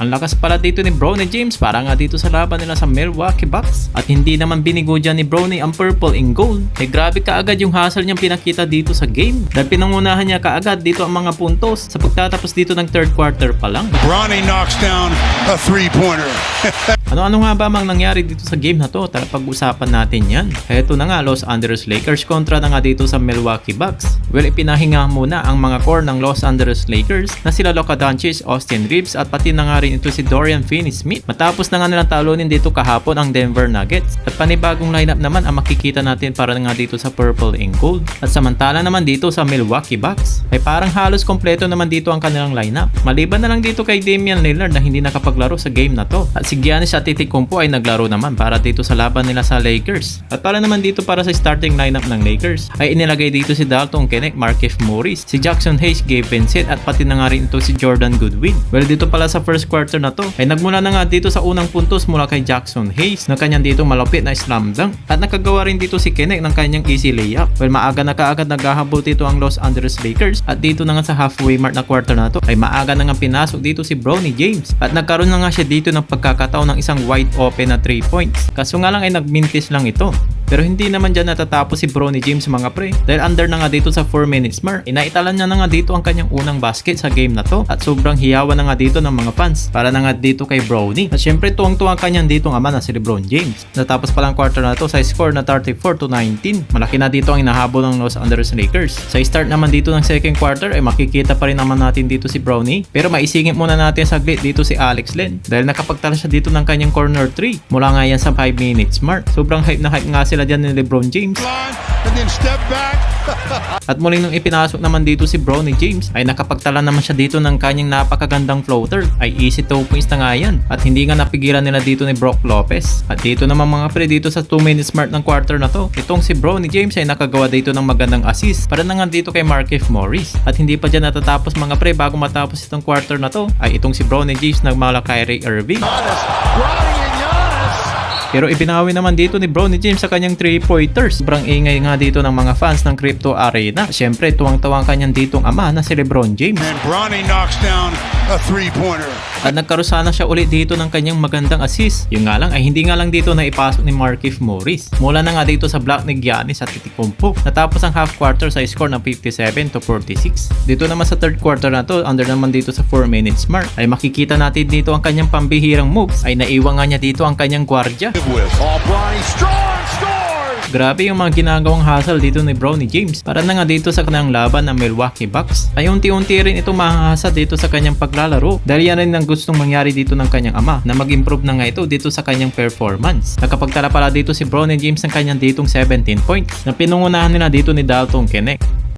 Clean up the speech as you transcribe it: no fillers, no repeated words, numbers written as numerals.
Ang lakas pala dito ni Bronny James para nga dito sa laban nila sa Milwaukee Bucks. At hindi naman binigo dyan ni Bronny ang purple in gold. Grabe kaagad yung hustle niyang pinakita dito sa game. Dahil pinangunahan niya kaagad dito ang mga puntos sa pagtatapos dito ng third quarter pa lang. Bronny knocks down a three-pointer. Ano-ano nga ba mang nangyari dito sa game na to? Tara pag-usapan natin yan. Heto na nga, Los Angeles Lakers kontra na nga dito sa Milwaukee Bucks. Well, ipinahinga muna ang mga core ng Los Angeles Lakers na sila Luka Doncic, Austin Reeves at pati na nga rin ito si Dorian Finney-Smith. Matapos na nga nilang talunin dito kahapon ang Denver Nuggets. At panibagong lineup naman ang makikita natin para nga dito sa purple and gold. At samantala naman dito sa Milwaukee Bucks ay parang halos kompleto naman dito ang kanilang lineup. Maliban na lang dito kay Damian Lillard na hindi nakapaglaro sa game na to. At si Giannis Antetokounmpo ay naglaro naman para dito sa laban nila sa Lakers. At para naman dito para sa starting lineup ng Lakers ay inilagay dito si Dalton Knecht, Markieff Morris, si Jackson Hayes, Gabe Vincent at pati na nga rin ito si Jordan Goodwin. Well, dito pala sa first quarter na to ay nagmula na nga dito sa unang puntos mula kay Jackson Hayes na kanyang dito malupit na slam dunk at nakagawa rin dito si Knecht ng kanyang easy layup. Well, maaga na kaagad naghahabol dito ang Los Angeles Lakers at dito na nga sa halfway mark na quarter na to ay maaga na nga pinasok dito si Bronny James at nagkaroon na nga siya dito ng pagkakataon ng isang wide open na 3 points. Kaso nga lang ay nagmintis lang ito. Pero hindi naman dyan natatapos si Bronny James mga pre dahil under na nga dito sa 4 minutes mark. Inaitalan niya na nga dito ang kanyang unang basket sa game na to at sobrang hiyawan na nga dito ng mga fans para na nga dito kay Bronny. At syempre tuwang-tuwang kanyang dito ang ama na si LeBron James. Natapos pa lang quarter na to sa score na 34-19. Malaki na dito ang inahabol ng Los Angeles Lakers. Sa start naman dito ng second quarter ay makikita pa rin naman natin dito si Bronny. Pero maisingit muna natin saglit dito si Alex Len dahil nakapagtala siya dito ng kanyang corner 3 mula nga yan sa 5 minutes mark. Sobrang hype na hype nga sila dyan ni LeBron James. And then step back. At muling nung ipinasok naman dito si Bronny James ay nakapagtala naman siya dito ng kanyang napakagandang floater. Ay easy 2 points na nga yan. At hindi nga napigilan nila dito ni Brook Lopez. At dito naman mga pre dito sa 2 minutes mark ng quarter na to, itong si Bronny James ay nakagawa dito ng magandang assist para na nga dito kay Markieff Morris. At hindi pa dyan natatapos mga pre bago matapos itong quarter na to ay itong si Bronny James nagmala kay Kyrie Irving. Pero ibinawi naman dito ni Bronny James sa kanyang 3-pointers. Sobrang ingay nga dito ng mga fans ng Crypto Arena. Siyempre, tuwang-tuwang kanyang ditong ama na si LeBron James. And Bronny knocks down a three-pointer. At nagkarusana siya ulit dito ng kanyang magandang assist. Yung nga lang ay hindi nga lang dito na ipasok ni Markieff Morris. Mula na nga dito sa block ni Giannis Antetokounmpo. Natapos ang half quarter sa score ng 57-46. Dito naman sa third quarter na to, under naman dito sa 4 minutes mark, ay makikita natin dito ang kanyang pambihirang moves. Ay naiwan nga niya dito ang kanyang gwardya. Bronny strong scores. Grabe yung mga ginagawang hustle dito ni Bronny James para na nga dito sa kanyang laban ng Milwaukee Bucks. Ay unti-unti rin ito mahahasa dito sa kanyang paglalaro dahil yan rin ang gustong mangyari dito ng kanyang ama na mag-improve na nga ito dito sa kanyang performance. Nakapagtala pala dito si Bronny James ng kanyang ditong 17 points na pinungunahan nila dito ni Dalton Knecht.